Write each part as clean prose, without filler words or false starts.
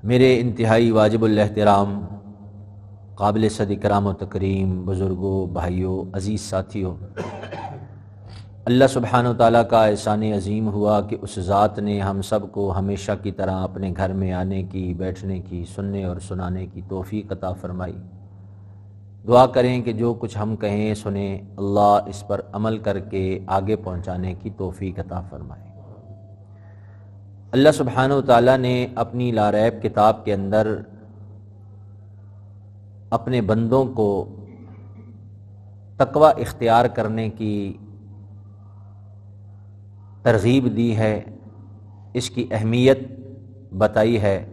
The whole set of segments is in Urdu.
میرے انتہائی واجب الاحترام قابل صد اکرام و تکریم بزرگوں، بھائیوں، عزیز ساتھیوں، اللہ سبحانہ و تعالیٰ کا احسان عظیم ہوا کہ اس ذات نے ہم سب کو ہمیشہ کی طرح اپنے گھر میں آنے کی، بیٹھنے کی، سننے اور سنانے کی توفیق عطا فرمائی۔ دعا کریں کہ جو کچھ ہم کہیں سنیں، اللہ اس پر عمل کر کے آگے پہنچانے کی توفیق عطا فرمائے۔ اللہ سبحانہ و تعالیٰ نے اپنی لا ریب کتاب کے اندر اپنے بندوں کو تقوی اختیار کرنے کی ترغیب دی ہے، اس کی اہمیت بتائی ہے،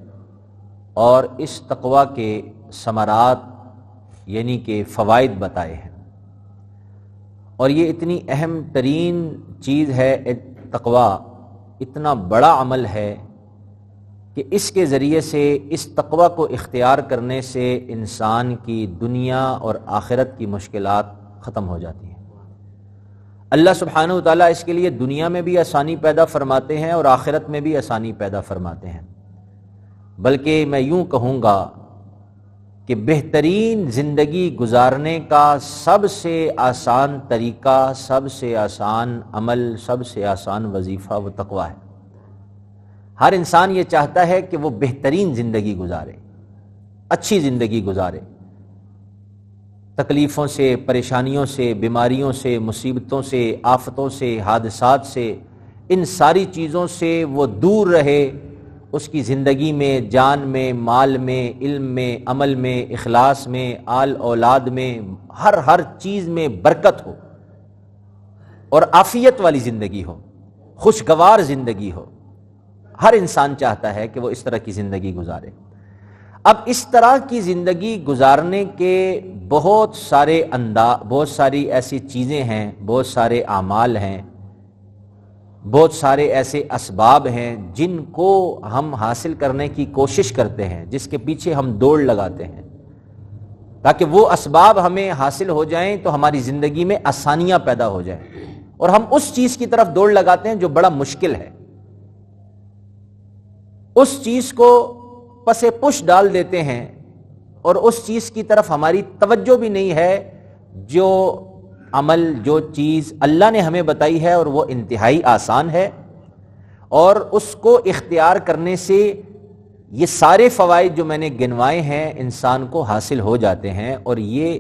اور اس تقوی کے ثمرات یعنی کہ فوائد بتائے ہیں۔ اور یہ اتنی اہم ترین چیز ہے، تقوی اتنا بڑا عمل ہے کہ اس کے ذریعے سے، اس تقوی کو اختیار کرنے سے انسان کی دنیا اور آخرت کی مشکلات ختم ہو جاتی ہیں۔ اللہ سبحانہ و تعالیٰ اس کے لیے دنیا میں بھی آسانی پیدا فرماتے ہیں اور آخرت میں بھی آسانی پیدا فرماتے ہیں۔ بلکہ میں یوں کہوں گا کہ بہترین زندگی گزارنے کا سب سے آسان طریقہ، سب سے آسان عمل، سب سے آسان وظیفہ وہ تقوی ہے۔ ہر انسان یہ چاہتا ہے کہ وہ بہترین زندگی گزارے، اچھی زندگی گزارے، تکلیفوں سے، پریشانیوں سے، بیماریوں سے، مصیبتوں سے، آفتوں سے، حادثات سے، ان ساری چیزوں سے وہ دور رہے، اس کی زندگی میں، جان میں، مال میں، علم میں، عمل میں، اخلاص میں، آل اولاد میں، ہر چیز میں برکت ہو اور عافیت والی زندگی ہو، خوشگوار زندگی ہو۔ ہر انسان چاہتا ہے کہ وہ اس طرح کی زندگی گزارے۔ اب اس طرح کی زندگی گزارنے کے بہت ساری ایسی چیزیں ہیں، بہت سارے اعمال ہیں، بہت سارے ایسے اسباب ہیں جن کو ہم حاصل کرنے کی کوشش کرتے ہیں، جس کے پیچھے ہم دوڑ لگاتے ہیں تاکہ وہ اسباب ہمیں حاصل ہو جائیں تو ہماری زندگی میں آسانیاں پیدا ہو جائیں، اور ہم اس چیز کی طرف دوڑ لگاتے ہیں جو بڑا مشکل ہے، اس چیز کو پس پش ڈال دیتے ہیں، اور اس چیز کی طرف ہماری توجہ بھی نہیں ہے جو عمل، جو چیز اللہ نے ہمیں بتائی ہے اور وہ انتہائی آسان ہے، اور اس کو اختیار کرنے سے یہ سارے فوائد جو میں نے گنوائے ہیں انسان کو حاصل ہو جاتے ہیں۔ اور یہ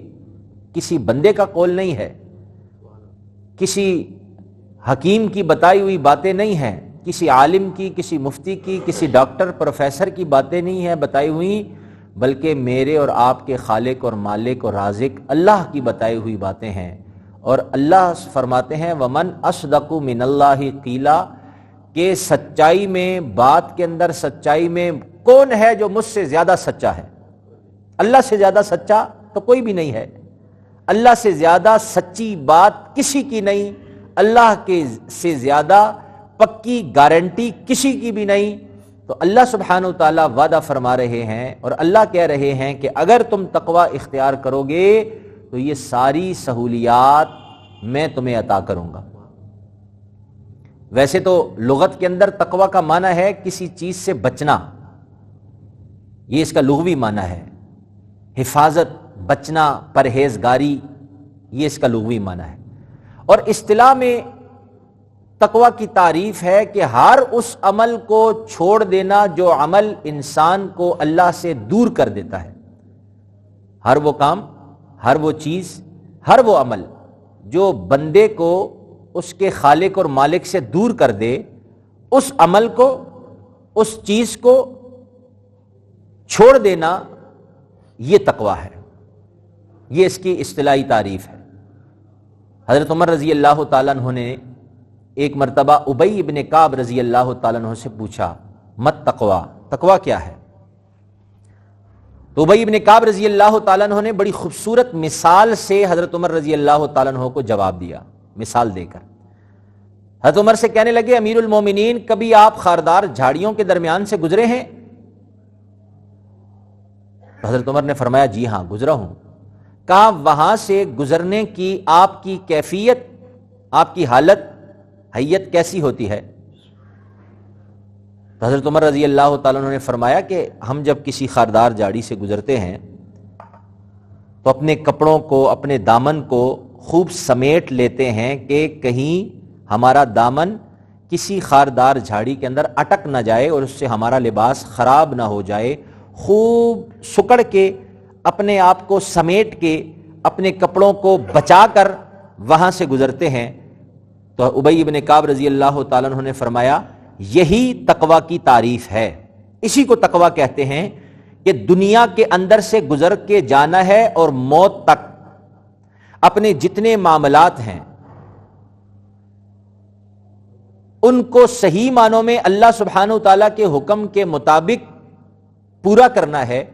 کسی بندے کا قول نہیں ہے، کسی حکیم کی بتائی ہوئی باتیں نہیں ہیں، کسی عالم کی، کسی مفتی کی، کسی ڈاکٹر پروفیسر کی باتیں نہیں ہیں بتائی ہوئی، بلکہ میرے اور آپ کے خالق اور مالک اور رازق اللہ کی بتائی ہوئی باتیں ہیں۔ اور اللہ فرماتے ہیں وَمَنْ أَصْدَقُ مِنَ اللَّهِ قِيلًا، کہ سچائی میں، بات کے اندر سچائی میں کون ہے جو مجھ سے زیادہ سچا ہے؟ اللہ سے زیادہ سچا تو کوئی بھی نہیں ہے، اللہ سے زیادہ سچی بات کسی کی نہیں، اللہ کے سے زیادہ پکی گارنٹی کسی کی بھی نہیں۔ تو اللہ سبحانہ و تعالیٰ وعدہ فرما رہے ہیں اور اللہ کہہ رہے ہیں کہ اگر تم تقوی اختیار کرو گے تو یہ ساری سہولیات میں تمہیں عطا کروں گا۔ ویسے تو لغت کے اندر تقوی کا معنی ہے کسی چیز سے بچنا، یہ اس کا لغوی معنی ہے، حفاظت، بچنا، پرہیزگاری، یہ اس کا لغوی معنی ہے۔ اور اصطلاح میں تقوی کی تعریف ہے کہ ہر اس عمل کو چھوڑ دینا جو عمل انسان کو اللہ سے دور کر دیتا ہے، ہر وہ کام، ہر وہ چیز، ہر وہ عمل جو بندے کو اس کے خالق اور مالک سے دور کر دے، اس عمل کو، اس چیز کو چھوڑ دینا، یہ تقوی ہے، یہ اس کی اصطلاحی تعریف ہے۔ حضرت عمر رضی اللہ تعالیٰ عنہ نے ایک مرتبہ ابی ابن کعب رضی اللہ تعالیٰ عنہ سے پوچھا مت تقوی، تقوی کیا ہے؟ تو ابی ابن کعب رضی اللہ تعالیٰ عنہ نے بڑی خوبصورت مثال سے حضرت عمر رضی اللہ تعالیٰ عنہ کو جواب دیا، مثال دے کر۔ حضرت عمر سے کہنے لگے امیر المومنین، کبھی آپ خاردار جھاڑیوں کے درمیان سے گزرے ہیں؟ تو حضرت عمر نے فرمایا جی ہاں گزرا ہوں۔ کہا وہاں سے گزرنے کی آپ کی کیفیت، آپ کی حالت، حیت کیسی ہوتی ہے؟ تو حضرت عمر رضی اللہ تعالیٰ عنہ نے فرمایا کہ ہم جب کسی خاردار جھاڑی سے گزرتے ہیں تو اپنے کپڑوں کو، اپنے دامن کو خوب سمیٹ لیتے ہیں کہ کہیں ہمارا دامن کسی خاردار جھاڑی کے اندر اٹک نہ جائے اور اس سے ہمارا لباس خراب نہ ہو جائے۔ خوب سکڑ کے، اپنے آپ کو سمیٹ کے، اپنے کپڑوں کو بچا کر وہاں سے گزرتے ہیں۔ تو ابی بن کعب رضی اللہ تعالیٰ عنہ نے فرمایا یہی تقوی کی تعریف ہے، اسی کو تقوی کہتے ہیں کہ دنیا کے اندر سے گزر کے جانا ہے اور موت تک اپنے جتنے معاملات ہیں ان کو صحیح معنوں میں اللہ سبحانہ وتعالیٰ کے حکم کے مطابق پورا کرنا ہے،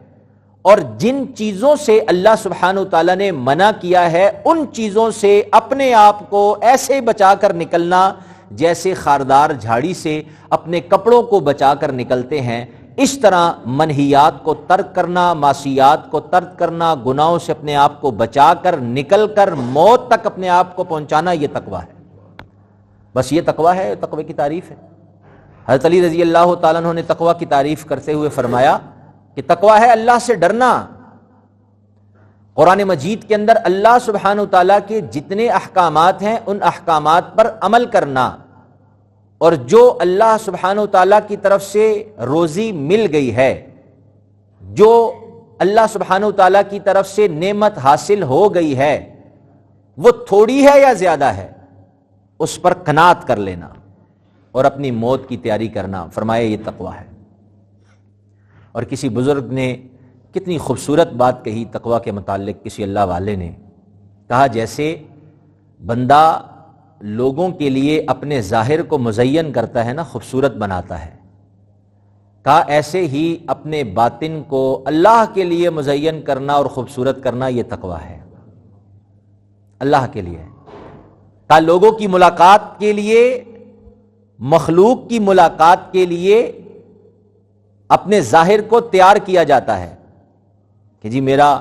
اور جن چیزوں سے اللہ سبحانہ وتعالیٰ نے منع کیا ہے ان چیزوں سے اپنے آپ کو ایسے بچا کر نکلنا جیسے خاردار جھاڑی سے اپنے کپڑوں کو بچا کر نکلتے ہیں۔ اس طرح منہیات کو ترک کرنا، معصیات کو ترک کرنا، گناہوں سے اپنے آپ کو بچا کر نکل کر موت تک اپنے آپ کو پہنچانا، یہ تقویٰ ہے۔ بس یہ تقویٰ ہے، تقوی کی تعریف ہے۔ حضرت علی رضی اللہ تعالیٰ عنہ نے تقویٰ کی تعریف کرتے ہوئے فرمایا کہ تقویٰ ہے اللہ سے ڈرنا۔ قرآن مجید کے اندر اللہ سبحانہ وتعالیٰ کے جتنے احکامات ہیں ان احکامات پر عمل کرنا، اور جو اللہ سبحانہ وتعالیٰ کی طرف سے روزی مل گئی ہے، جو اللہ سبحانہ وتعالیٰ کی طرف سے نعمت حاصل ہو گئی ہے، وہ تھوڑی ہے یا زیادہ ہے، اس پر قناعت کر لینا اور اپنی موت کی تیاری کرنا، فرمایا یہ تقویٰ ہے۔ اور کسی بزرگ نے کتنی خوبصورت بات کہی تقویٰ کے متعلق، کسی اللہ والے نے کہا جیسے بندہ لوگوں کے لیے اپنے ظاہر کو مزین کرتا ہے نا، خوبصورت بناتا ہے، کہا ایسے ہی اپنے باطن کو اللہ کے لیے مزین کرنا اور خوبصورت کرنا یہ تقویٰ ہے، اللہ کے لیے۔ کہا لوگوں کی ملاقات کے لیے، مخلوق کی ملاقات کے لیے اپنے ظاہر کو تیار کیا جاتا ہے کہ جی میرا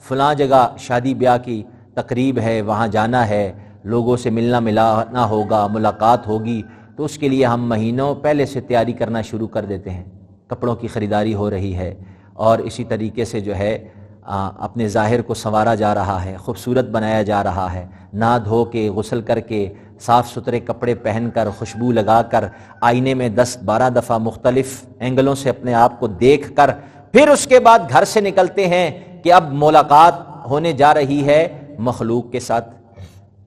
فلاں جگہ شادی بیاہ کی تقریب ہے، وہاں جانا ہے، لوگوں سے ملنا ملانا ہوگا، ملاقات ہوگی، تو اس کے لیے ہم مہینوں پہلے سے تیاری کرنا شروع کر دیتے ہیں، کپڑوں کی خریداری ہو رہی ہے، اور اسی طریقے سے جو ہے اپنے ظاہر کو سنوارا جا رہا ہے، خوبصورت بنایا جا رہا ہے، نہا دھو کے، غسل کر کے، صاف ستھرے کپڑے پہن کر، خوشبو لگا کر، آئینے میں 10-12 دفعہ مختلف اینگلوں سے اپنے آپ کو دیکھ کر پھر اس کے بعد گھر سے نکلتے ہیں کہ اب ملاقات ہونے جا رہی ہے مخلوق کے ساتھ،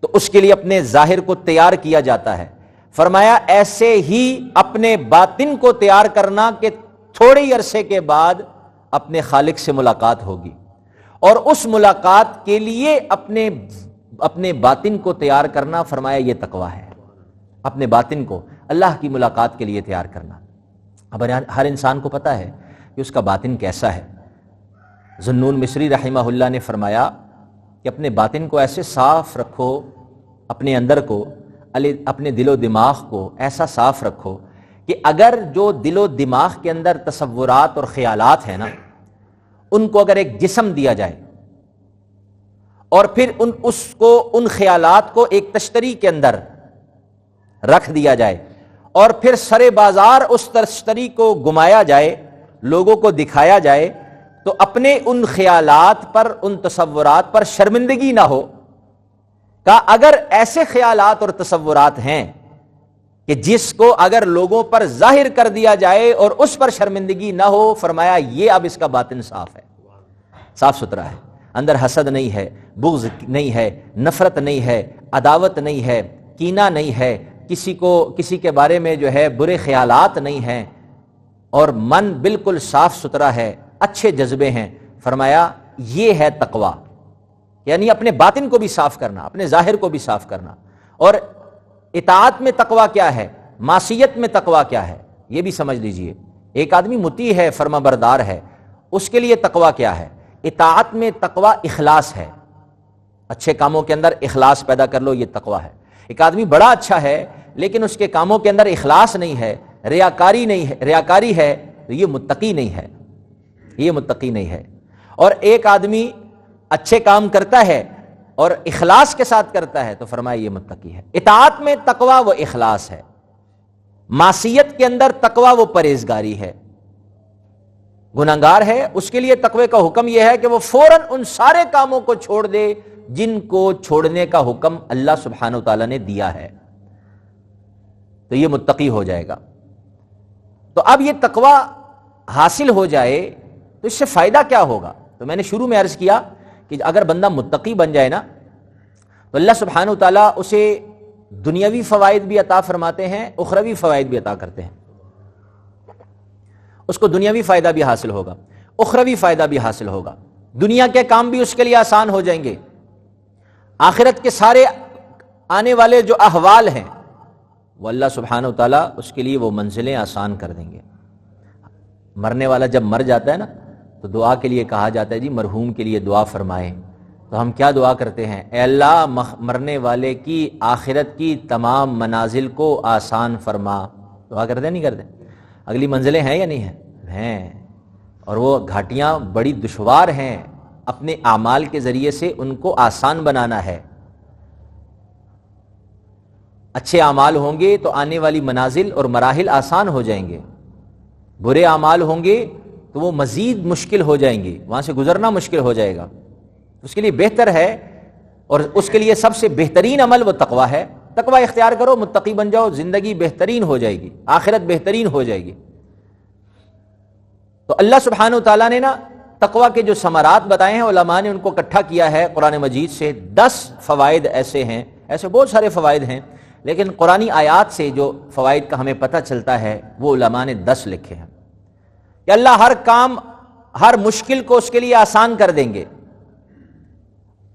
تو اس کے لیے اپنے ظاہر کو تیار کیا جاتا ہے۔ فرمایا ایسے ہی اپنے باطن کو تیار کرنا کہ تھوڑے عرصے کے بعد اپنے خالق سے ملاقات ہوگی، اور اس ملاقات کے لیے اپنے باطن کو تیار کرنا، فرمایا یہ تقویٰ ہے، اپنے باطن کو اللہ کی ملاقات کے لیے تیار کرنا۔ اب ہر انسان کو پتہ ہے کہ اس کا باطن کیسا ہے۔ ذوالنون مصری رحمہ اللہ نے فرمایا کہ اپنے باطن کو ایسے صاف رکھو، اپنے اندر کو، اپنے دل و دماغ کو ایسا صاف رکھو کہ اگر جو دل و دماغ کے اندر تصورات اور خیالات ہیں نا، ان کو اگر ایک جسم دیا جائے اور پھر ان خیالات کو ایک تشتری کے اندر رکھ دیا جائے اور پھر سرے بازار اس تشتری کو گھمایا جائے، لوگوں کو دکھایا جائے، تو اپنے ان خیالات پر، ان تصورات پر شرمندگی نہ ہو۔ کہ اگر ایسے خیالات اور تصورات ہیں کہ جس کو اگر لوگوں پر ظاہر کر دیا جائے اور اس پر شرمندگی نہ ہو، فرمایا یہ اب اس کا باطن صاف ہے، صاف ستھرا ہے، اندر حسد نہیں ہے، بغض نہیں ہے، نفرت نہیں ہے، عداوت نہیں ہے، کینہ نہیں ہے، کسی کے بارے میں جو ہے برے خیالات نہیں ہیں، اور من بالکل صاف ستھرا ہے، اچھے جذبے ہیں۔ فرمایا یہ ہے تقویٰ، یعنی اپنے باطن کو بھی صاف کرنا، اپنے ظاہر کو بھی صاف کرنا۔ اور اطاعت میں تقویٰ کیا ہے، معصیت میں تقویٰ کیا ہے، یہ بھی سمجھ لیجئے۔ ایک آدمی مطیع ہے، فرما بردار ہے، اس کے لیے تقویٰ کیا ہے؟ اطاعت میں تقویٰ اخلاص ہے، اچھے کاموں کے اندر اخلاص پیدا کر لو، یہ تقویٰ ہے۔ ایک آدمی بڑا اچھا ہے لیکن اس کے کاموں کے اندر اخلاص نہیں ہے، ریاکاری ہے، تو یہ متقی نہیں ہے، یہ متقی نہیں ہے۔ اور ایک آدمی اچھے کام کرتا ہے اور اخلاص کے ساتھ کرتا ہے تو فرمایا یہ متقی ہے۔ اطاعت میں تقویٰ و اخلاص ہے، معصیت کے اندر تقوی وہ پرہیزگاری ہے، گناہگار ہے، اس کے لیے تقوی کا حکم یہ ہے کہ وہ فوراً ان سارے کاموں کو چھوڑ دے جن کو چھوڑنے کا حکم اللہ سبحانہ وتعالی نے دیا ہے، تو یہ متقی ہو جائے گا۔ تو اب یہ تقوی حاصل ہو جائے تو اس سے فائدہ کیا ہوگا؟ تو میں نے شروع میں عرض کیا کہ اگر بندہ متقی بن جائے نا تو اللہ سبحانہ وتعالی اسے دنیاوی فوائد بھی عطا فرماتے ہیں، اخروی فوائد بھی عطا کرتے ہیں۔ اس کو دنیاوی فائدہ بھی حاصل ہوگا، اخروی فائدہ بھی حاصل ہوگا، دنیا کے کام بھی اس کے لیے آسان ہو جائیں گے، آخرت کے سارے آنے والے جو احوال ہیں وہ اللہ سبحانہ وتعالی اس کے لیے وہ منزلیں آسان کر دیں گے۔ مرنے والا جب مر جاتا ہے نا تو دعا کے لیے کہا جاتا ہے جی مرحوم کے لیے دعا فرمائیں، تو ہم کیا دعا کرتے ہیں؟ اے اللہ مرنے والے کی آخرت کی تمام منازل کو آسان فرما۔ دعا کرتے نہیں کرتے؟ اگلی منزلیں ہیں یا نہیں ہیں؟ اور وہ گھاٹیاں بڑی دشوار ہیں، اپنے اعمال کے ذریعے سے ان کو آسان بنانا ہے۔ اچھے اعمال ہوں گے تو آنے والی منازل اور مراحل آسان ہو جائیں گے، برے اعمال ہوں گے تو وہ مزید مشکل ہو جائیں گے، وہاں سے گزرنا مشکل ہو جائے گا۔ اس کے لیے بہتر ہے اور اس کے لیے سب سے بہترین عمل وہ تقوی ہے۔ تقوی اختیار کرو، متقی بن جاؤ، زندگی بہترین ہو جائے گی، آخرت بہترین ہو جائے گی۔ تو اللہ سبحانہ وتعالیٰ نے نا تقوی کے جو ثمرات بتائے ہیں، علماء نے ان کو اکٹھا کیا ہے قرآن مجید سے۔ 10 فوائد ایسے ہیں، ایسے بہت سارے فوائد ہیں، لیکن قرآنی آیات سے جو فوائد کا ہمیں پتہ چلتا ہے وہ علماء نے 10 لکھے ہیں کہ اللہ ہر کام، ہر مشکل کو اس کے لیے آسان کر دیں گے،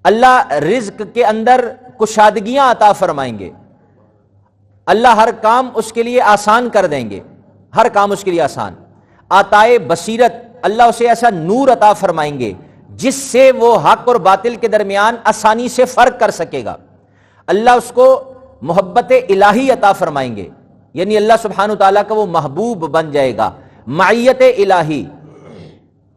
اللہ رزق کے اندر کشادگیاں عطا فرمائیں گے، اللہ ہر کام اس کے لیے آسان کر دیں گے، ہر کام اس کے لیے آسان۔ عطائے بصیرت، اللہ اسے ایسا نور عطا فرمائیں گے جس سے وہ حق اور باطل کے درمیان آسانی سے فرق کر سکے گا۔ اللہ اس کو محبت الہی عطا فرمائیں گے، یعنی اللہ سبحانہ وتعالیٰ کا وہ محبوب بن جائے گا، معیت الہی۔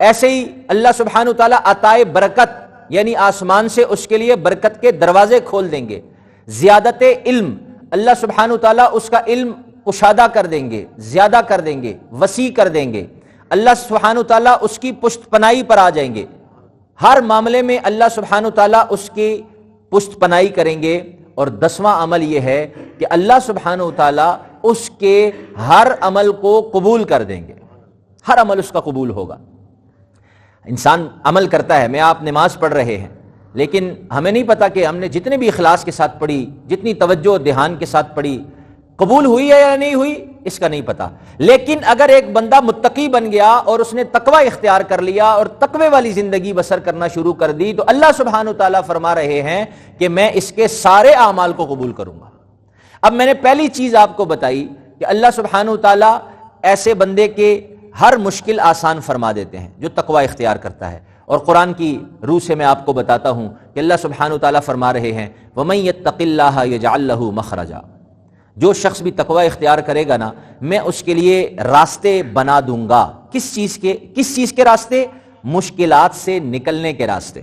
ایسے ہی اللہ سبحانہ وتعالیٰ عطائے برکت، یعنی آسمان سے اس کے لیے برکت کے دروازے کھول دیں گے۔ زیادت علم، اللہ سبحانہ وتعالیٰ اس کا علم کشادہ کر دیں گے، زیادہ کر دیں گے، وسیع کر دیں گے۔ اللہ سبحانہ وتعالیٰ اس کی پشت پناہی پر آ جائیں گے، ہر معاملے میں اللہ سبحانہ وتعالیٰ اس کی پشت پناہی کریں گے۔ اور 10واں عمل یہ ہے کہ اللہ سبحانہ وتعالیٰ اس کے ہر عمل کو قبول کر دیں گے، ہر عمل اس کا قبول ہوگا۔ انسان عمل کرتا ہے، میں آپ نماز پڑھ رہے ہیں، لیکن ہمیں نہیں پتا کہ ہم نے جتنے بھی اخلاص کے ساتھ پڑھی، جتنی توجہ و دھیان کے ساتھ پڑھی، قبول ہوئی ہے یا نہیں ہوئی اس کا نہیں پتا۔ لیکن اگر ایک بندہ متقی بن گیا اور اس نے تقوی اختیار کر لیا اور تقوی والی زندگی بسر کرنا شروع کر دی، تو اللہ سبحانہ وتعالیٰ فرما رہے ہیں کہ میں اس کے سارے اعمال کو قبول کروں گا۔ اب میں نے پہلی چیز آپ کو بتائی کہ اللہ سبحانہ وتعالیٰ ایسے بندے کے ہر مشکل آسان فرما دیتے ہیں جو تقوی اختیار کرتا ہے۔ اور قرآن کی روح سے میں آپ کو بتاتا ہوں کہ اللہ سبحانہ وتعالیٰ فرما رہے ہیں وَمَن يَتَّقِ اللَّهَ يَجْعَل لَّهُ مَخْرَجًا، جو شخص بھی تقوی اختیار کرے گا نا میں اس کے لیے راستے بنا دوں گا۔ کس چیز کے راستے؟ مشکلات سے نکلنے کے راستے۔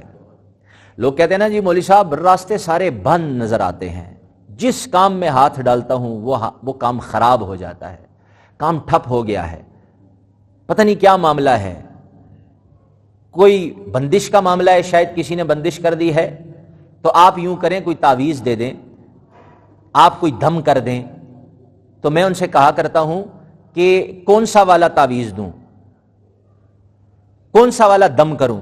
لوگ کہتے ہیں نا جی مولوی صاحب راستے سارے بند نظر آتے ہیں، جس کام میں ہاتھ ڈالتا ہوں وہ کام خراب ہو جاتا ہے، کام ٹھپ ہو گیا ہے، پتہ نہیں کیا معاملہ ہے، کوئی بندش کا معاملہ ہے، شاید کسی نے بندش کر دی ہے۔ تو آپ یوں کریں، کوئی تعویذ دے دیں، آپ کوئی دم کر دیں، تو میں ان سے کہا کرتا ہوں کہ کون سا والا تعویذ دوں، کون سا والا دم کروں؟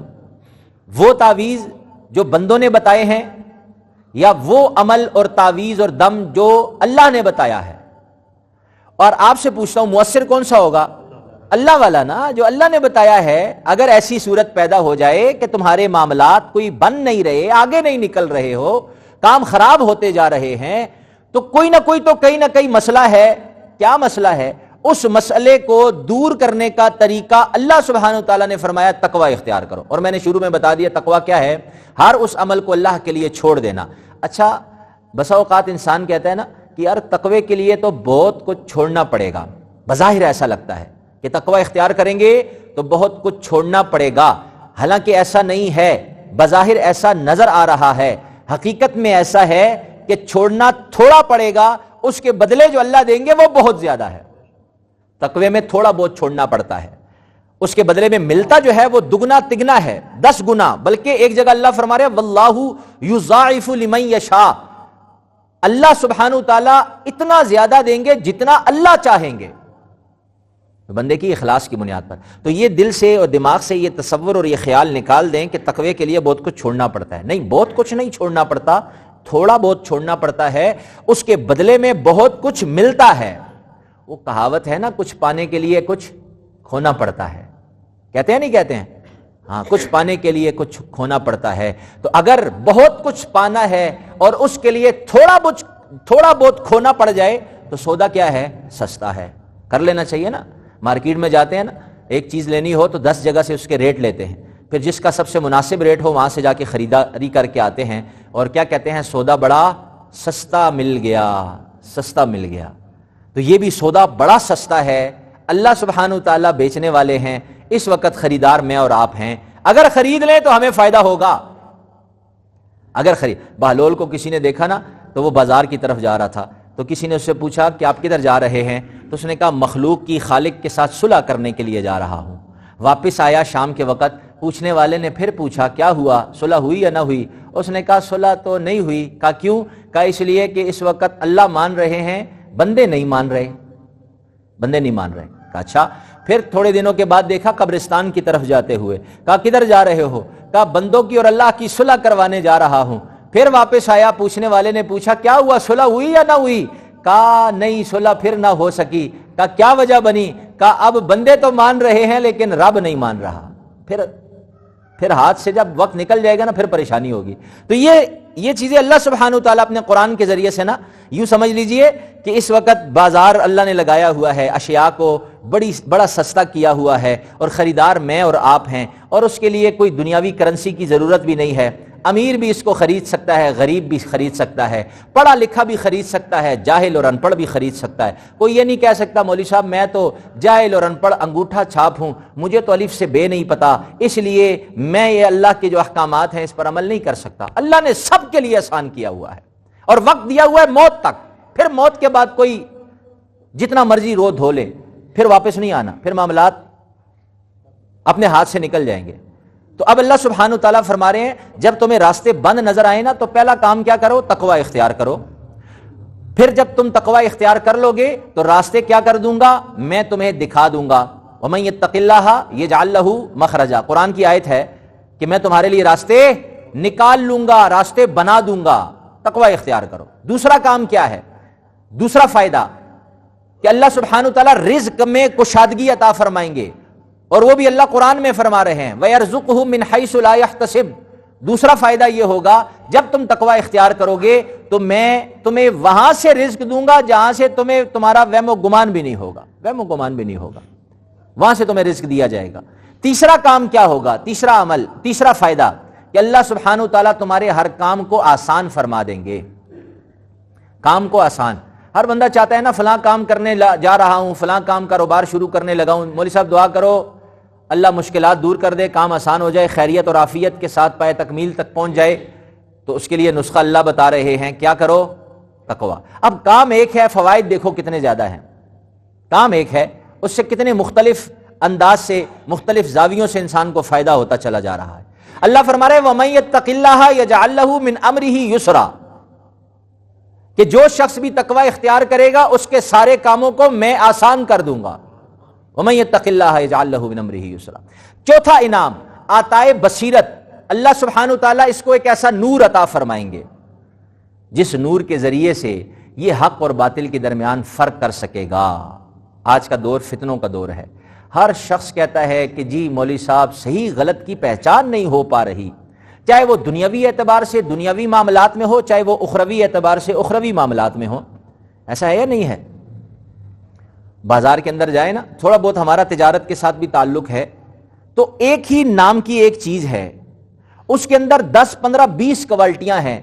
وہ تعویذ جو بندوں نے بتائے ہیں یا وہ عمل اور تعویذ اور دم جو اللہ نے بتایا ہے؟ اور آپ سے پوچھتا ہوں مؤثر کون سا ہوگا؟ اللہ والا نا، جو اللہ نے بتایا ہے۔ اگر ایسی صورت پیدا ہو جائے کہ تمہارے معاملات کوئی بن نہیں رہے، آگے نہیں نکل رہے ہو، کام خراب ہوتے جا رہے ہیں، تو کوئی نہ کوئی تو کہیں نہ کہیں مسئلہ ہے۔ کیا مسئلہ ہے؟ اس مسئلے کو دور کرنے کا طریقہ اللہ سبحانہ تعالیٰ نے فرمایا تقوی اختیار کرو۔ اور میں نے شروع میں بتا دیا تقوی کیا ہے، ہر اس عمل کو اللہ کے لیے چھوڑ دینا۔ اچھا بسا اوقات انسان کہتا ہے نا کہ یار تقوی کے لیے تو بہت کچھ چھوڑنا پڑے گا، بظاہر ایسا لگتا ہے کہ تقوی اختیار کریں گے تو بہت کچھ چھوڑنا پڑے گا، حالانکہ ایسا نہیں ہے، بظاہر ایسا نظر آ رہا ہے، حقیقت میں ایسا ہے کہ چھوڑنا تھوڑا پڑے گا، اس کے بدلے جو اللہ دیں گے وہ بہت زیادہ ہے۔ تقوی میں تھوڑا بہت چھوڑنا پڑتا ہے، اس کے بدلے میں ملتا جو ہے وہ دگنا تگنا ہے، 10 گنا۔ بلکہ ایک جگہ اللہ فرما رہے ہیں واللہ یضاعف لمن یشاء، اللہ سبحانہ تعالیٰ اتنا زیادہ دیں گے جتنا اللہ چاہیں گے، بندے کی اخلاص کی بنیاد پر۔ تو یہ دل سے اور دماغ سے یہ تصور اور یہ خیال نکال دیں کہ تقوی کے لیے بہت کچھ چھوڑنا پڑتا ہے۔ نہیں، بہت کچھ نہیں چھوڑنا پڑتا، تھوڑا بہت چھوڑنا پڑتا ہے، اس کے بدلے میں بہت کچھ ملتا ہے۔ وہ کہاوت ہے نا، کچھ پانے کے لیے کچھ کھونا پڑتا ہے، کہتے ہیں نہیں کہتے ہیں؟ ہاں، کچھ پانے کے لیے کچھ کھونا پڑتا ہے۔ تو اگر بہت کچھ پانا ہے اور اس کے لیے تھوڑا بہت کھونا پڑ جائے تو سودا کیا ہے؟ سستا ہے، کر لینا چاہیے نا۔ مارکیٹ میں جاتے ہیں نا، ایک چیز لینی ہو تو 10 جگہ سے اس کے ریٹ لیتے ہیں، پھر جس کا سب سے مناسب ریٹ ہو وہاں سے جا کے خریداری کر کے آتے ہیں، اور کیا کہتے ہیں؟ سودا بڑا سستا مل گیا، سستا مل گیا۔ تو یہ بھی سودا بڑا سستا ہے، اللہ سبحانہ تعالیٰ بیچنے والے ہیں، اس وقت خریدار میں اور آپ ہیں۔ اگر خرید لیں تو ہمیں فائدہ ہوگا۔ اگر بہلول کو کسی نے دیکھا نا تو وہ بازار کی طرف جا رہا تھا، تو کسی نے اس سے پوچھا کہ آپ کدھر جا رہے ہیں؟ تو اس نے کہا مخلوق کی خالق کے ساتھ صلح کرنے کے لیے جا رہا ہوں۔ واپس آیا شام کے وقت، پوچھنے والے نے پھر پوچھا کیا ہوا، صلح ہوئی یا نہ ہوئی؟ اس نے کہا صلح تو نہیں ہوئی۔ کہا کیوں؟ کہا اس لیے کہ اس وقت اللہ مان رہے ہیں، بندے نہیں مان رہے، بندے نہیں مان رہے۔ کہا اچھا۔ پھر تھوڑے دنوں کے بعد دیکھا قبرستان کی طرف جاتے ہوئے، کہا کدھر جا رہے ہو؟ کہا بندوں کی اور اللہ کی صلح کروانے جا رہا ہوں۔ پھر واپس آیا، پوچھنے والے نے پوچھا کیا ہوا، صلح ہوئی یا نہ ہوئی؟ کہا نہیں، صلح پھر نہ ہو سکی۔ کہا کیا وجہ بنی؟ کہا اب بندے تو مان رہے ہیں لیکن رب نہیں مان رہا۔ پھر ہاتھ سے جب وقت نکل جائے گا نا پھر پریشانی ہوگی۔ تو یہ چیزیں اللہ سبحانہ تعالیٰ اپنے قرآن کے ذریعے سے نا، یوں سمجھ لیجئے کہ اس وقت بازار اللہ نے لگایا ہوا ہے، اشیاء کو بڑا سستا کیا ہوا ہے، اور خریدار میں اور آپ ہیں، اور اس کے لیے کوئی دنیاوی کرنسی کی ضرورت بھی نہیں ہے۔ امیر بھی اس کو خرید سکتا ہے، غریب بھی خرید سکتا ہے، پڑھا لکھا بھی خرید سکتا ہے، جاہل اور ان پڑھ بھی خرید سکتا ہے۔ کوئی یہ نہیں کہہ سکتا مولوی صاحب میں تو جاہل اور ان پڑھ انگوٹھا چھاپ ہوں، مجھے تو الف سے بے نہیں پتا، اس لیے میں یہ اللہ کے جو احکامات ہیں اس پر عمل نہیں کر سکتا۔ اللہ نے سب کے لیے آسان کیا ہوا ہے، اور وقت دیا ہوا ہے موت تک۔ پھر موت کے بعد کوئی جتنا مرضی رو دھو لے، پھر واپس نہیں آنا، پھر معاملات اپنے ہاتھ سے نکل جائیں گے۔ تو اب اللہ سبحانہ تعالیٰ فرما رہے ہیں جب تمہیں راستے بند نظر آئے نا تو پہلا کام کیا کرو؟ تقوی اختیار کرو۔ پھر جب تم تقوی اختیار کر لو گے تو راستے کیا کر دوں گا؟ میں تمہیں دکھا دوں گا۔ وَمَن يَتَّقِ اللَّهَ يَجْعَل لَهُ مَخْرَجًا، قرآن کی آیت ہے کہ میں تمہارے لیے راستے نکال لوں گا، راستے بنا دوں گا۔ تقوی اختیار کرو۔ دوسرا کام کیا ہے؟ دوسرا فائدہ کہ اللہ سبحانہ تعالیٰ رزق میں کشادگی عطا فرمائیں گے، اور وہ بھی اللہ قرآن میں فرما رہے ہیں وَيَرْزُقْهُ مِنْ حَيْثُ لَا يَحْتَسِبُ۔ دوسرا فائدہ یہ ہوگا جب تم تقوی اختیار کرو گے تو میں تمہیں وہاں سے رزق دوں گا جہاں سے تمہارا وہم و گمان بھی نہیں ہوگا، وہم و گمان بھی نہیں ہوگا، وہاں سے تمہیں رزق دیا جائے گا۔ تیسرا کام کیا ہوگا؟ تیسرا عمل، تیسرا فائدہ کہ اللہ سبحانہ تعالیٰ تمہارے ہر کام کو آسان فرما دیں گے۔ کام کو آسان، ہر بندہ چاہتا ہے نا فلاں کام کرنے جا رہا ہوں، فلاں کام کاروبار شروع کرنے لگا ہوں، مولوی صاحب دعا کرو اللہ مشکلات دور کر دے، کام آسان ہو جائے، خیریت اور عافیت کے ساتھ پائے تکمیل تک پہنچ جائے۔ تو اس کے لیے نسخہ اللہ بتا رہے ہیں، کیا کرو؟ تقوی۔ اب کام ایک ہے، فوائد دیکھو کتنے زیادہ ہیں۔ کام ایک ہے، اس سے کتنے مختلف انداز سے، مختلف زاویوں سے انسان کو فائدہ ہوتا چلا جا رہا ہے۔ اللہ فرما رہے ہیں وَمَن يَتَّقِ اللَّهَ يَجْعَل لَّهُ مِنْ أَمْرِهِ يُسْرًا، کہ جو شخص بھی تقوی اختیار کرے گا اس کے سارے کاموں کو میں آسان کر دوں گا۔ وَمَن يَتَّقِ اللَّهَ يَجْعَل لَّهُ مِنْ أَمْرِهِ يُسْرًا۔ چوتھا انعام عطائے بصیرت، اللہ سبحانہ تعالیٰ اس کو ایک ایسا نور عطا فرمائیں گے جس نور کے ذریعے سے یہ حق اور باطل کے درمیان فرق کر سکے گا۔ آج کا دور فتنوں کا دور ہے، ہر شخص کہتا ہے کہ جی مولوی صاحب صحیح غلط کی پہچان نہیں ہو پا رہی، چاہے وہ دنیاوی اعتبار سے دنیاوی معاملات میں ہو، چاہے وہ اخروی اعتبار سے اخروی معاملات میں ہو۔ ایسا ہے یا نہیں ہے؟ بازار کے اندر جائے نا، تھوڑا بہت ہمارا تجارت کے ساتھ بھی تعلق ہے، تو ایک ہی نام کی ایک چیز ہے، اس کے اندر 10 15 20 کوالٹیاں ہیں،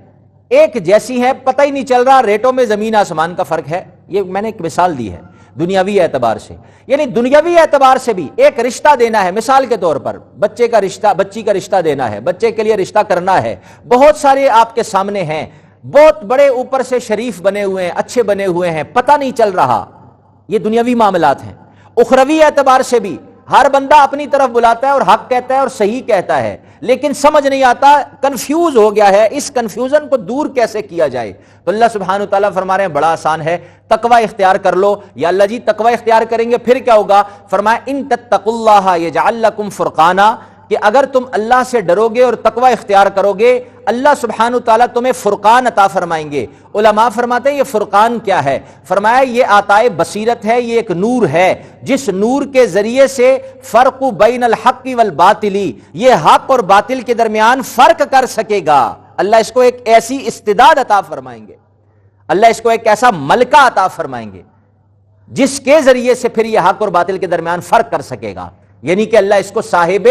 ایک جیسی ہیں، پتہ ہی نہیں چل رہا، ریٹوں میں زمین آسمان کا فرق ہے۔ یہ میں نے ایک مثال دی ہے دنیاوی اعتبار سے، یعنی دنیاوی اعتبار سے بھی ایک رشتہ دینا ہے، مثال کے طور پر بچے کا رشتہ، بچی کا رشتہ دینا ہے، بچے کے لیے رشتہ کرنا ہے، بہت سارے آپ کے سامنے ہیں، بہت بڑے اوپر سے شریف بنے ہوئے ہیں، اچھے بنے ہوئے ہیں، پتہ نہیں چل رہا. یہ دنیاوی معاملات ہیں. اخروی اعتبار سے بھی ہر بندہ اپنی طرف بلاتا ہے اور حق کہتا ہے اور صحیح کہتا ہے، لیکن سمجھ نہیں آتا، کنفیوز ہو گیا ہے. اس کنفیوژن کو دور کیسے کیا جائے؟ تو اللہ سبحانہ و تعالیٰ فرما رہے ہیں بڑا آسان ہے، تقوی اختیار کر لو. یا اللہ جی تقوی اختیار کریں گے پھر کیا ہوگا؟ فرمایا ان تتقوا اللہ یجعل لکم فرقانا، کہ اگر تم اللہ سے ڈرو گے اور تقوی اختیار کرو گے اللہ سبحانہ تعالیٰ تمہیں فرقان عطا فرمائیں گے. علماء فرماتے ہیں یہ فرقان کیا ہے؟ فرمایا یہ عطائے بصیرت ہے، یہ ایک نور ہے جس نور کے ذریعے سے فرق بین الحق والباطل، یہ حق اور باطل کے درمیان فرق کر سکے گا. اللہ اس کو ایک ایسی استعداد عطا فرمائیں گے، اللہ اس کو ایک ایسا ملکہ عطا فرمائیں گے جس کے ذریعے سے پھر یہ حق اور باطل کے درمیان فرق کر سکے گا. یعنی کہ اللہ اس کو صاحب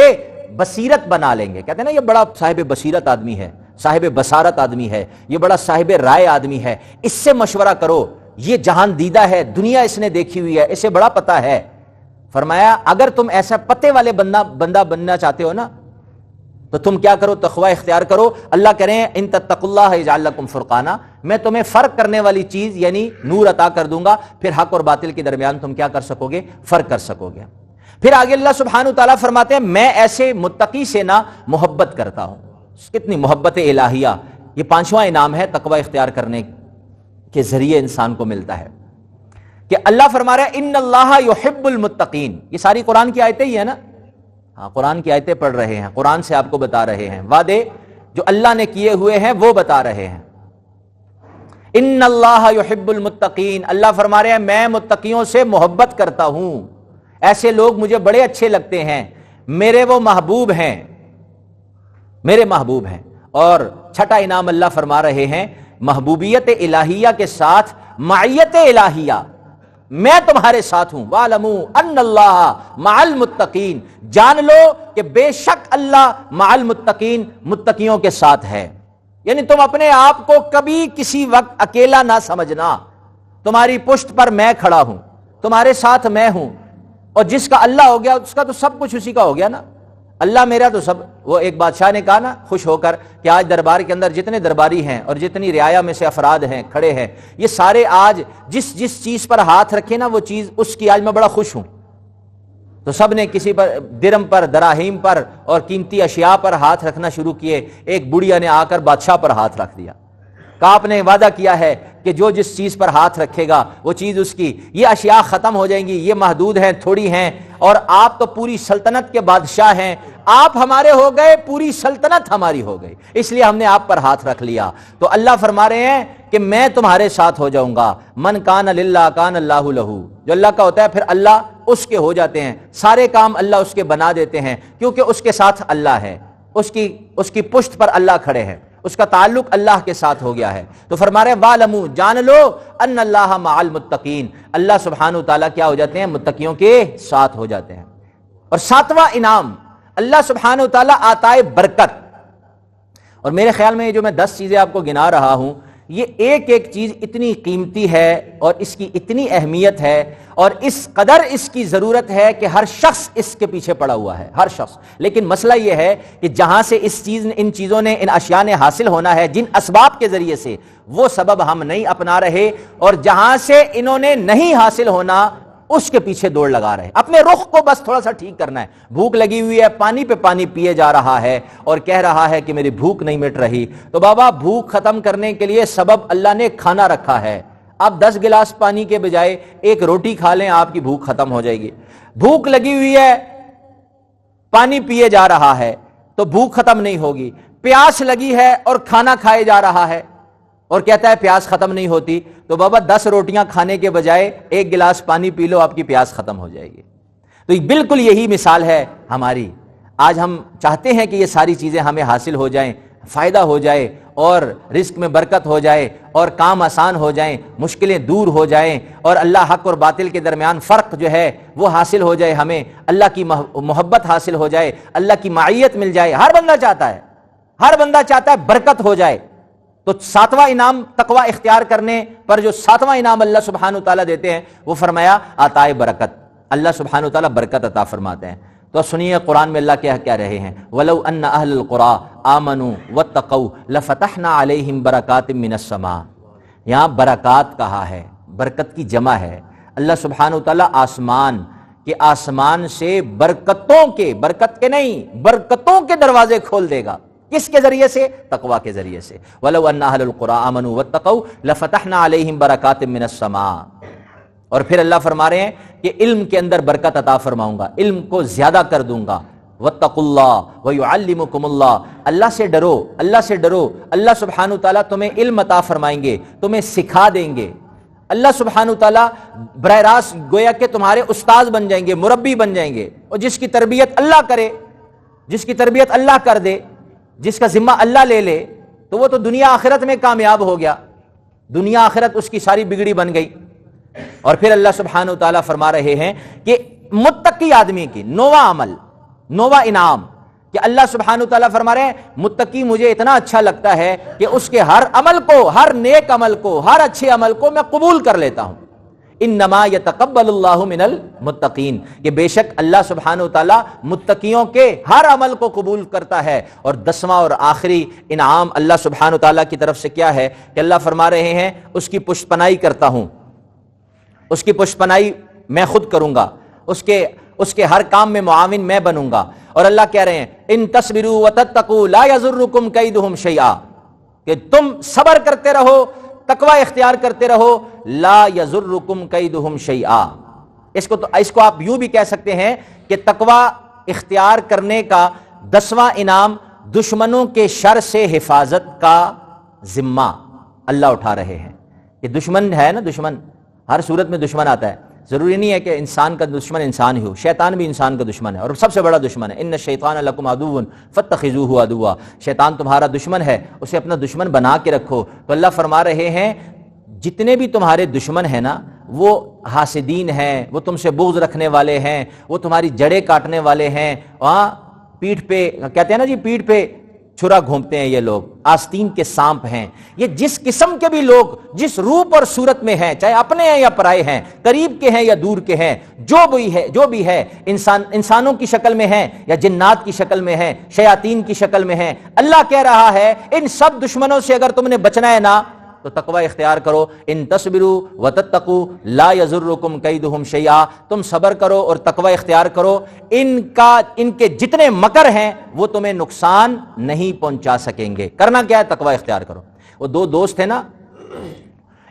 بصیرت بنا لیں گے. کہتے ہیں نا یہ بڑا صاحب بصیرت آدمی ہے، صاحب بصارت آدمی ہے، یہ بڑا صاحب رائے آدمی ہے، اس سے مشورہ کرو، یہ جہان دیدہ ہے، دنیا اس نے دیکھی ہوئی ہے، اسے بڑا پتہ ہے. فرمایا اگر تم ایسا پتے والے بندہ بننا چاہتے ہو نا تو تم کیا کرو؟ تقوی اختیار کرو. اللہ کریں ان تتقوا اللہ یجعل لکم فرقانا، میں تمہیں فرق کرنے والی چیز یعنی نور عطا کر دوں گا، پھر حق اور باطل کے درمیان تم کیا کر سکو گے؟ فرق کر سکو گے. پھر آگے اللہ سبحانہ تعالیٰ فرماتے ہیں میں ایسے متقی سے نہ محبت کرتا ہوں. کتنی محبت الہیہ. یہ پانچواں انعام ہے تقوی اختیار کرنے کے ذریعے انسان کو ملتا ہے کہ اللہ فرما رہا ہے ان اللہ یحب المتقین. یہ ساری قرآن کی آیتیں ہی ہیں نا، ہاں قرآن کی آیتیں پڑھ رہے ہیں، قرآن سے آپ کو بتا رہے ہیں، وعدے جو اللہ نے کیے ہوئے ہیں وہ بتا رہے ہیں. ان اللہ یحب المتقین، اللہ فرما رہے ہیں میں متقیوں سے محبت کرتا ہوں، ایسے لوگ مجھے بڑے اچھے لگتے ہیں، میرے وہ محبوب ہیں، میرے محبوب ہیں. اور چھٹا انعام اللہ فرما رہے ہیں محبوبیت الہیہ کے ساتھ معیت الہیہ، میں تمہارے ساتھ ہوں. وَاعْلَمُوا أَنَّ اللَّهَ مَعَ الْمُتَّقِينَ، جان لو کہ بے شک اللہ مع المتقین، متقیوں کے ساتھ ہے. یعنی تم اپنے آپ کو کبھی کسی وقت اکیلا نہ سمجھنا، تمہاری پشت پر میں کھڑا ہوں، تمہارے ساتھ میں ہوں. اور جس کا اللہ ہو گیا اس کا تو سب کچھ اسی کا ہو گیا نا. اللہ میرا تو سب. وہ ایک بادشاہ نے کہا نا خوش ہو کر کہ آج دربار کے اندر جتنے درباری ہیں اور جتنی رعایا میں سے افراد ہیں کھڑے ہیں، یہ سارے آج جس چیز پر ہاتھ رکھے نا وہ چیز اس کی آج میں بڑا خوش ہوں. تو سب نے کسی پر درم پر، دراہیم پر اور قیمتی اشیاء پر ہاتھ رکھنا شروع کیے. ایک بڑھیا نے آ کر بادشاہ پر ہاتھ رکھ دیا. کہا آپ نے وعدہ کیا ہے کہ جو جس چیز پر ہاتھ رکھے گا وہ چیز اس کی، یہ اشیاء ختم ہو جائیں گی، یہ محدود ہیں، تھوڑی ہیں، اور آپ تو پوری سلطنت کے بادشاہ ہیں، آپ ہمارے ہو گئے، پوری سلطنت ہماری ہو گئی، اس لیے ہم نے آپ پر ہاتھ رکھ لیا. تو اللہ فرما رہے ہیں کہ میں تمہارے ساتھ ہو جاؤں گا. من کان للہ کان اللہ لہو، جو اللہ کا ہوتا ہے پھر اللہ اس کے ہو جاتے ہیں، سارے کام اللہ اس کے بنا دیتے ہیں کیونکہ اس کے ساتھ اللہ ہے، اس کی پشت پر اللہ کھڑے ہیں، اس کا تعلق اللہ کے ساتھ ہو گیا ہے. تو فرما رہے وَاعْلَمُوا، جان لو ان اللہ مع المتقین، اللہ سبحانہ تعالیٰ کیا ہو جاتے ہیں؟ متقیوں کے ساتھ ہو جاتے ہیں. اور ساتواں انعام اللہ سبحانہ تعالیٰ عطائے برکت. اور میرے خیال میں یہ جو میں 10 چیزیں آپ کو گنا رہا ہوں، یہ ایک ایک چیز اتنی قیمتی ہے اور اس کی اتنی اہمیت ہے اور اس قدر اس کی ضرورت ہے کہ ہر شخص اس کے پیچھے پڑا ہوا ہے، ہر شخص. لیکن مسئلہ یہ ہے کہ جہاں سے ان چیزوں نے، ان اشیاء نے حاصل ہونا ہے، جن اسباب کے ذریعے سے، وہ سبب ہم نہیں اپنا رہے، اور جہاں سے انہوں نے نہیں حاصل ہونا اس کے پیچھے دوڑ لگا رہے. اپنے رخ کو بس تھوڑا سا ٹھیک کرنا ہے. بھوک لگی ہوئی ہے، پانی پہ پانی پیے جا رہا ہے اور کہہ رہا ہے کہ میری بھوک نہیں مٹ رہی. تو بابا بھوک ختم کرنے کے لیے سبب اللہ نے کھانا رکھا ہے. آپ 10 گلاس پانی کے بجائے ایک روٹی کھا لیں، آپ کی بھوک ختم ہو جائے گی. بھوک لگی ہوئی ہے، پانی پیے جا رہا ہے تو بھوک ختم نہیں ہوگی. پیاس لگی ہے اور کھانا کھائے جا رہا ہے اور کہتا ہے پیاس ختم نہیں ہوتی، تو بابا 10 روٹیاں کھانے کے بجائے 1 گلاس پانی پی لو، آپ کی پیاس ختم ہو جائے گی. تو بالکل یہی مثال ہے ہماری. آج ہم چاہتے ہیں کہ یہ ساری چیزیں ہمیں حاصل ہو جائیں، فائدہ ہو جائے اور رزق میں برکت ہو جائے اور کام آسان ہو جائیں، مشکلیں دور ہو جائیں اور اللہ حق اور باطل کے درمیان فرق جو ہے وہ حاصل ہو جائے، ہمیں اللہ کی محبت حاصل ہو جائے، اللہ کی معیت مل جائے. ہر بندہ چاہتا ہے، ہر بندہ چاہتا ہے برکت ہو جائے. تو 7واں انعام تقوی اختیار کرنے پر جو 7واں انعام اللہ سبحانہ تعالیٰ دیتے ہیں وہ فرمایا عطائے برکت. اللہ سبحانہ تعالیٰ برکت عطا فرماتے ہیں. تو سنیے قرآن میں اللہ کیا کہہ رہے ہیں، وَلَوْ أَنَّ أَهْلَ الْقُرَىٰ آمَنُوا وَاتَّقَوْا لَفَتَحْنَا عَلَيْهِمْ بَرَكَاتٍ مِّنَ السَّمَاءِ۔ یہاں برکات کہا ہے، برکت کی جمع ہے۔ اللہ سبحانہ وتعالیٰ آسمان سے برکتوں کے، برکت کے نہیں، برکتوں کے دروازے کھول دے گا۔ کس کے ذریعے سے؟ تقوی کے ذریعے سے۔ وَلَوْ أَنَّ أَهْلَ الْقُرَىٰ آمَنُوا وَاتَّقَوْا لَفَتَحْنَا عَلَيْهِمْ بَرَكَاتٍ مِّنَ السَّمَاءِ۔ اور پھر اللہ فرما رہے ہیں کہ علم کے اندر برکت عطا فرماؤں گا، علم کو زیادہ کر دوں گا۔ وَاتَّقُوا اللَّهَ وَيُعَلِّمُكُمُ اللَّهُ، اللہ سے ڈرو، اللہ سے ڈرو۔ اللہ سبحانہ تعالیٰ تمہیں علم عطا فرمائیں گے، تمہیں سکھا دیں گے۔ اللہ سبحانہ تعالیٰ براہ راست گویا کہ تمہارے استاد بن جائیں گے، مربی بن جائیں گے۔ اور جس کی تربیت اللہ کرے، جس کی تربیت اللہ کر دے، جس کا ذمہ اللہ لے لے، تو وہ تو دنیا آخرت میں کامیاب ہو گیا، دنیا آخرت اس کی ساری بگڑی بن گئی۔ اور پھر اللہ سبحانہ وتعالیٰ فرما رہے ہیں کہ متقی آدمی کی نوواں عمل، نوواں انعام، کہ اللہ سبحانہ وتعالیٰ فرما رہے ہیں متقی مجھے اتنا اچھا لگتا ہے کہ اس کے ہر عمل کو، ہر نیک عمل کو، ہر اچھے عمل کو میں قبول کر لیتا ہوں۔ انما یتقبل اللہ من المتقین، کہ بے شک اللہ سبحانہ وتعالیٰ متقیوں کے ہر عمل کو قبول کرتا ہے۔ اور 10واں اور آخری انعام اللہ سبحانہ وتعالیٰ کی طرف سے کیا ہے کہ اللہ فرما رہے ہیں اس کی پشت پناہی کرتا ہوں، اس کی پشت پناہی میں خود کروں گا، اس کے ہر کام میں معاون میں بنوں گا۔ اور اللہ کہہ رہے ہیں ان تصبروا وتتقوا لا یضرکم کیدہم شیئا، کہ تم صبر کرتے رہو، تقوی اختیار کرتے رہو، لا یضرکم کیدہم شیئا۔ اس کو آپ یوں بھی کہہ سکتے ہیں کہ تقوی اختیار کرنے کا 10واں انعام دشمنوں کے شر سے حفاظت کا ذمہ اللہ اٹھا رہے ہیں۔ کہ دشمن ہے نا، دشمن ہر صورت میں دشمن آتا ہے، ضروری نہیں ہے کہ انسان کا دشمن انسان ہی ہو، شیطان بھی انسان کا دشمن ہے اور سب سے بڑا دشمن ہے۔ ان الشیطان لکم عدو فاتخذوہ عدوا، شیطان تمہارا دشمن ہے، اسے اپنا دشمن بنا کے رکھو۔ تو اللہ فرما رہے ہیں جتنے بھی تمہارے دشمن ہیں نا، وہ حاسدین ہیں، وہ تم سے بغض رکھنے والے ہیں، وہ تمہاری جڑیں کاٹنے والے ہیں، وہاں پیٹھ پہ کہتے ہیں نا جی، پیٹھ پہ چھرا گھومتے ہیں یہ لوگ، آستین کے سانپ ہیں۔ یہ جس قسم کے بھی لوگ جس روپ اور صورت میں ہیں، چاہے اپنے ہیں یا پرائے ہیں، قریب کے ہیں یا دور کے ہیں، جو بھی ہے انسانوں کی شکل میں ہیں یا جنات کی شکل میں ہیں، شیاطین کی شکل میں ہیں، اللہ کہہ رہا ہے ان سب دشمنوں سے اگر تم نے بچنا ہے نا تو تقوی اختیار کرو۔ ان تصبروا وتتقوا لا یضرکم کیدہم شیئا، تم صبر کرو اور تقوی اختیار کرو، ان کے جتنے مکر ہیں وہ تمہیں نقصان نہیں پہنچا سکیں گے۔ کرنا کیا ہے؟ تقوی اختیار کرو۔ وہ دو دوست تھے نا،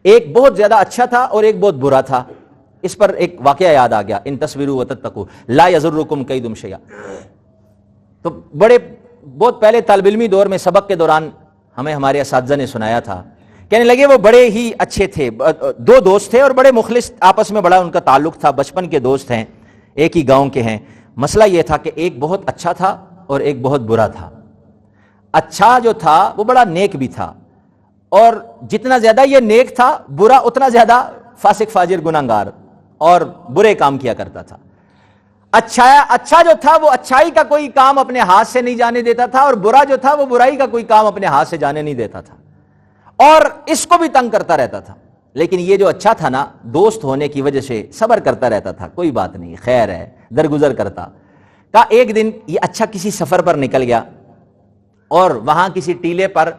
ایک بہت زیادہ اچھا تھا اور ایک بہت برا تھا۔ اس پر ایک واقعہ یاد آ گیا، ان تصبروا وتتقوا لا یضرکم کیدہم شیئا۔ تو بہت پہلے طالب علمی دور میں سبق کے دوران ہمیں ہمارے اساتذہ نے سنایا تھا، کہنے لگے وہ بڑے ہی اچھے تھے، دو دوست تھے اور بڑے مخلص، آپس میں بڑا ان کا تعلق تھا، بچپن کے دوست ہیں، ایک ہی گاؤں کے ہیں۔ مسئلہ یہ تھا کہ ایک بہت اچھا تھا اور ایک بہت برا تھا۔ اچھا جو تھا وہ بڑا نیک بھی تھا، اور جتنا زیادہ یہ نیک تھا، برا اتنا زیادہ فاسق فاجر گناہگار اور برے کام کیا کرتا تھا۔ اچھا جو تھا وہ اچھائی کا کوئی کام اپنے ہاتھ سے نہیں جانے دیتا تھا، اور برا جو تھا وہ برائی کا کوئی کام اپنے ہاتھ سے جانے نہیں دیتا تھا، اور اس کو بھی تنگ کرتا رہتا تھا۔ لیکن یہ جو اچھا تھا نا، دوست ہونے کی وجہ سے صبر کرتا رہتا تھا، کوئی بات نہیں، خیر ہے، درگزر کرتا۔ کہا ایک دن یہ اچھا کسی سفر پر نکل گیا اور وہاں کسی ٹیلے پر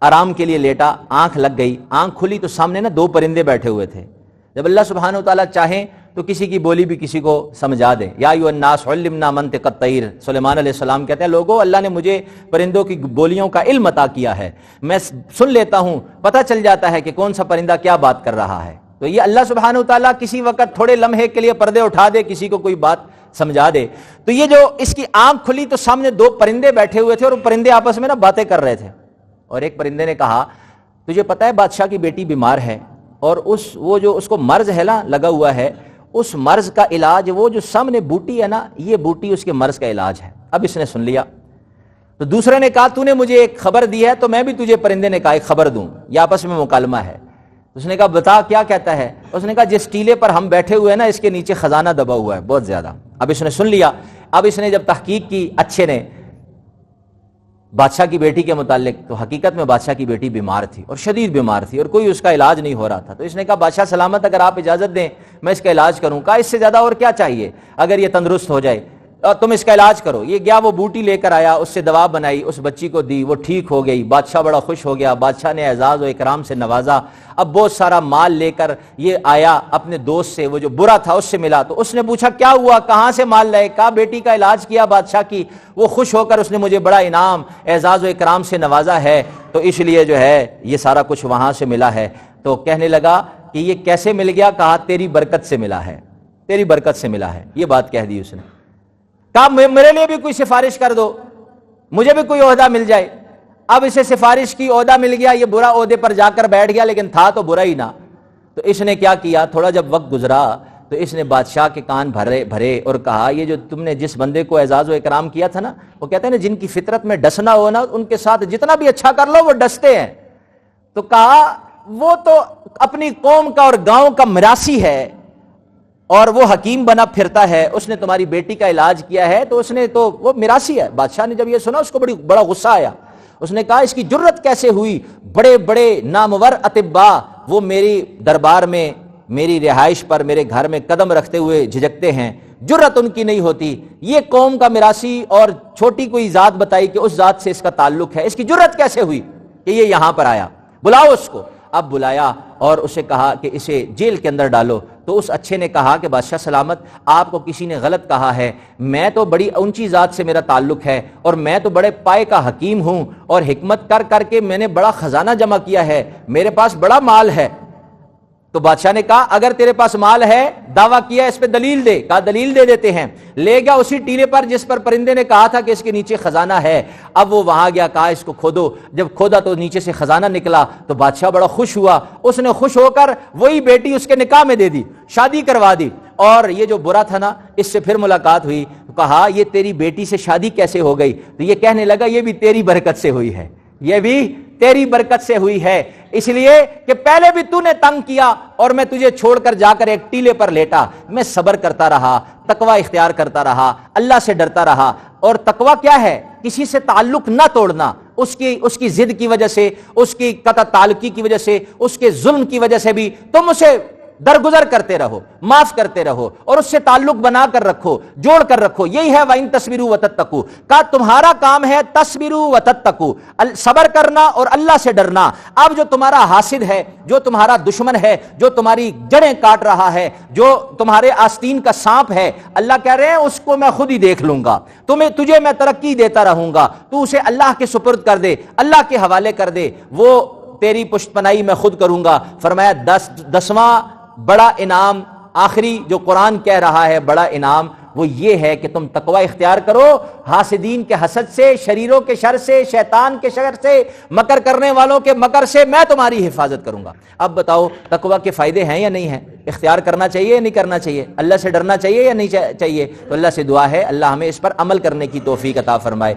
آرام کے لیے لیٹا، آنکھ لگ گئی، آنکھ کھلی تو سامنے نا دو پرندے بیٹھے ہوئے تھے۔ جب اللہ سبحانہ وتعالیٰ چاہیں تو کسی کی بولی بھی کسی کو سمجھا دے۔ یا ایھا الناس علمنا منطق الطیر، سلیمان علیہ السلام کہتے ہیں لوگوں اللہ نے مجھے پرندوں کی بولیوں کا علم عطا کیا ہے، میں سن لیتا ہوں، پتہ چل جاتا ہے کہ کون سا پرندہ کیا بات کر رہا ہے۔ تو یہ اللہ سبحانہ وتعالیٰ کسی وقت تھوڑے لمحے کے لیے پردے اٹھا دے، کسی کو کوئی بات سمجھا دے۔ تو یہ جو اس کی آنکھ کھلی تو سامنے دو پرندے بیٹھے ہوئے تھے، اور وہ پرندے آپس میں نا باتیں کر رہے تھے۔ اور ایک پرندے نے کہا تجھے پتہ ہے بادشاہ کی بیٹی بیمار ہے، اور وہ جو اس کو مرض ہے نا لگا ہوا ہے، اس مرض کا علاج وہ جو سامنے بوٹی ہے نا، یہ بوٹی اس کے مرض کا علاج ہے۔ اب اس نے سن لیا تو دوسرے نے کہا تو نے مجھے ایک خبر دی ہے تو میں بھی تجھے، پرندے نے کہا، ایک خبر دوں، یہ آپس میں مکالمہ ہے۔ اس نے کہا بتا کیا کہتا ہے؟ اس نے کہا جس ٹیلے پر ہم بیٹھے ہوئے ہیں نا، اس کے نیچے خزانہ دبا ہوا ہے بہت زیادہ۔ اب اس نے سن لیا۔ اب اس نے جب تحقیق کی اچھے نے بادشاہ کی بیٹی کے متعلق، تو حقیقت میں بادشاہ کی بیٹی بیمار تھی اور شدید بیمار تھی، اور کوئی اس کا علاج نہیں ہو رہا تھا۔ تو اس نے کہا بادشاہ سلامت، اگر آپ اجازت دیں میں اس کا علاج کروں۔ کہا اس سے زیادہ اور کیا چاہیے اگر یہ تندرست ہو جائے۔ تم اس کا علاج کرو۔ یہ گیا، وہ بوٹی لے کر آیا، اس سے دوا بنائی، اس بچی کو دی، وہ ٹھیک ہو گئی۔ بادشاہ بڑا خوش ہو گیا، بادشاہ نے اعزاز و اکرام سے نوازا۔ اب بہت سارا مال لے کر یہ آیا اپنے دوست سے، وہ جو برا تھا اس سے ملا، تو اس نے پوچھا کیا ہوا، کہاں سے مال لائے؟ کہا بیٹی کا علاج کیا بادشاہ کی، وہ خوش ہو کر اس نے مجھے بڑا انعام اعزاز و اکرام سے نوازا ہے، تو اس لیے جو ہے یہ سارا کچھ وہاں سے ملا ہے۔ تو کہنے لگا کہ یہ کیسے مل گیا؟ کہا تیری برکت سے ملا ہے، تیری برکت سے ملا ہے۔ یہ بات کہہ دی اس نے۔ کہا میرے لیے بھی کوئی سفارش کر دو، مجھے بھی کوئی عہدہ مل جائے۔ اب اسے سفارش کی عہدہ مل گیا، یہ برا عہدے پر جا کر بیٹھ گیا، لیکن تھا تو برا ہی نہ۔ تو اس نے کیا کیا، تھوڑا جب وقت گزرا تو اس نے بادشاہ کے کان بھرے اور کہا یہ جو تم نے جس بندے کو اعزاز و اکرام کیا تھا نا، وہ کہتے ہیں نا جن کی فطرت میں ڈسنا ہو نا، ان کے ساتھ جتنا بھی اچھا کر لو وہ ڈستے ہیں۔ تو کہا وہ تو اپنی قوم کا اور گاؤں کا مراسی ہے اور وہ حکیم بنا پھرتا ہے، اس نے تمہاری بیٹی کا علاج کیا ہے تو اس نے تو وہ مراسی ہے۔ بادشاہ نے جب یہ سنا اس کو بڑا غصہ آیا۔ اس نے کہا اس کی جرت کیسے ہوئی، بڑے بڑے نامور اطباء وہ میری دربار میں، میری رہائش پر، میرے گھر میں قدم رکھتے ہوئے جھجکتے ہیں، جرت ان کی نہیں ہوتی۔ یہ قوم کا مراسی اور چھوٹی کوئی ذات بتائی کہ اس ذات سے اس کا تعلق ہے، اس کی جرت کیسے ہوئی کہ یہ یہاں پر آیا، بلاؤ اس کو۔ اب بلایا اور اسے کہا کہ اسے جیل کے اندر ڈالو۔ تو اس اچھے نے کہا کہ بادشاہ سلامت، آپ کو کسی نے غلط کہا ہے، میں تو بڑی اونچی ذات سے میرا تعلق ہے اور میں تو بڑے پائے کا حکیم ہوں، اور حکمت کر کر کے میں نے بڑا خزانہ جمع کیا ہے، میرے پاس بڑا مال ہے۔ تو بادشاہ نے کہا اگر تیرے پاس مال ہے، دعویٰ کیا، اس پہ دلیل دے۔ کہا دلیل دے دیتے ہیں۔ لے گیا اسی ٹیلے پر جس پر پرندے نے کہا تھا کہ اس کے نیچے خزانہ ہے۔ اب وہ وہاں گیا، کہا اس کو کھودو۔ جب کھودا تو نیچے سے خزانہ نکلا، تو بادشاہ بڑا خوش ہوا۔ اس نے خوش ہو کر وہی بیٹی اس کے نکاح میں دے دی، شادی کروا دی۔ اور یہ جو برا تھا نا، اس سے پھر ملاقات ہوئی، کہا یہ تیری بیٹی سے شادی کیسے ہو گئی؟ تو یہ کہنے لگا یہ بھی تیری برکت سے ہوئی ہے، یہ بھی تیری برکت سے ہوئی ہے، اس لیے کہ پہلے بھی تو نے تنگ کیا اور میں تجھے چھوڑ کر جا کر ایک ٹیلے پر لیٹا، میں صبر کرتا رہا، تقوی اختیار کرتا رہا، اللہ سے ڈرتا رہا۔ اور تقوی کیا ہے؟ کسی سے تعلق نہ توڑنا، اس کی ضد کی وجہ سے، اس کی قطع تعلقی کی وجہ سے، اس کے ظلم کی وجہ سے بھی تم اسے درگزر کرتے رہو، معاف کرتے رہو اور اس سے تعلق بنا کر رکھو، جوڑ کر رکھو۔ یہی ہے وَإِن تَصْبِرُوا وَتَتَّقُوا کا تمہارا کام ہے، تَصْبِرُوا وَتَتَّقُوا، صبر کرنا اور اللہ سے ڈرنا۔ اب جو تمہارا حاسد ہے، جو تمہارا دشمن ہے، جو تمہاری جڑیں کاٹ رہا ہے، جو تمہارے آستین کا سانپ ہے، اللہ کہہ رہے ہیں اس کو میں خود ہی دیکھ لوں گا، تجھے میں ترقی دیتا رہوں گا، تو اسے اللہ کے سپرد کر دے، اللہ کے حوالے کر دے، وہ تیری پشت پناہی میں خود کروں گا۔ فرمایا دسواں بڑا انعام، آخری جو قرآن کہہ رہا ہے بڑا انعام، وہ یہ ہے کہ تم تقوی اختیار کرو، حاسدین کے حسد سے، شریروں کے شر سے، شیطان کے شر سے، مکر کرنے والوں کے مکر سے میں تمہاری حفاظت کروں گا۔ اب بتاؤ تقوی کے فائدے ہیں یا نہیں ہیں؟ اختیار کرنا چاہیے یا نہیں کرنا چاہیے؟ اللہ سے ڈرنا چاہیے یا نہیں چاہیے؟ تو اللہ سے دعا ہے اللہ ہمیں اس پر عمل کرنے کی توفیق عطا فرمائے۔